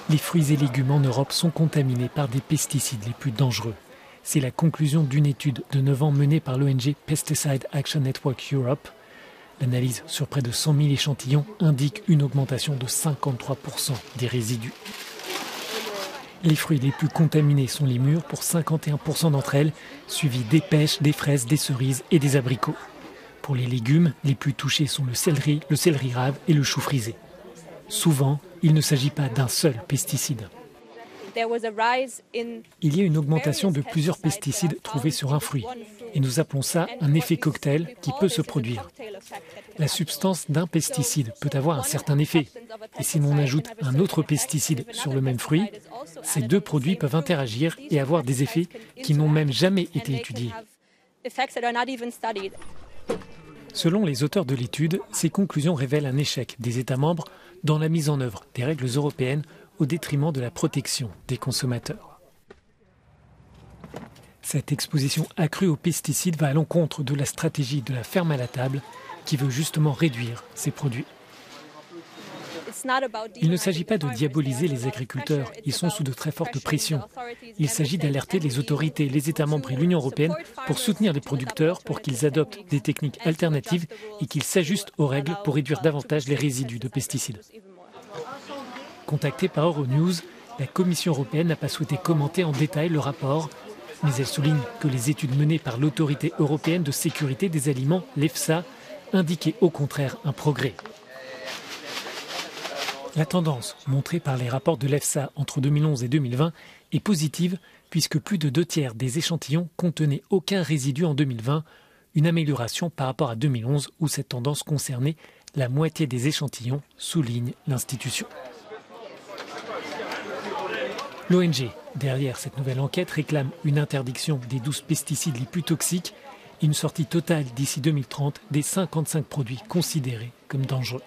Les fruits et légumes en Europe sont contaminés par des pesticides les plus dangereux. C'est la conclusion d'une étude de 9 ans menée par l'ONG Pesticide Action Network Europe. L'analyse sur près de 100 000 échantillons indique une augmentation de 53% des résidus. Les fruits les plus contaminés sont les mûres pour 51% d'entre elles, suivis des pêches, des fraises, des cerises et des abricots. Pour les légumes, les plus touchés sont le céleri rave et le chou frisé. Souvent, il ne s'agit pas d'un seul pesticide. Il y a une augmentation de plusieurs pesticides trouvés sur un fruit. Et nous appelons ça un effet cocktail qui peut se produire. La substance d'un pesticide peut avoir un certain effet. Et si l'on ajoute un autre pesticide sur le même fruit, ces deux produits peuvent interagir et avoir des effets qui n'ont même jamais été étudiés. Selon les auteurs de l'étude, ces conclusions révèlent un échec des États membres dans la mise en œuvre des règles européennes au détriment de la protection des consommateurs. Cette exposition accrue aux pesticides va à l'encontre de la stratégie de la ferme à la table qui veut justement réduire ces produits. Il ne s'agit pas de diaboliser les agriculteurs, ils sont sous de très fortes pressions. Il s'agit d'alerter les autorités, les États membres et l'Union européenne pour soutenir les producteurs, pour qu'ils adoptent des techniques alternatives et qu'ils s'ajustent aux règles pour réduire davantage les résidus de pesticides. Contactée par Euronews, la Commission européenne n'a pas souhaité commenter en détail le rapport, mais elle souligne que les études menées par l'Autorité européenne de sécurité des aliments, l'EFSA, indiquaient au contraire un progrès. La tendance montrée par les rapports de l'EFSA entre 2011 et 2020 est positive puisque plus de 2/3 des échantillons contenaient aucun résidu en 2020, une amélioration par rapport à 2011 où cette tendance concernait la moitié des échantillons, souligne l'institution. L'ONG, derrière cette nouvelle enquête, réclame une interdiction des 12 pesticides les plus toxiques et une sortie totale d'ici 2030 des 55 produits considérés comme dangereux.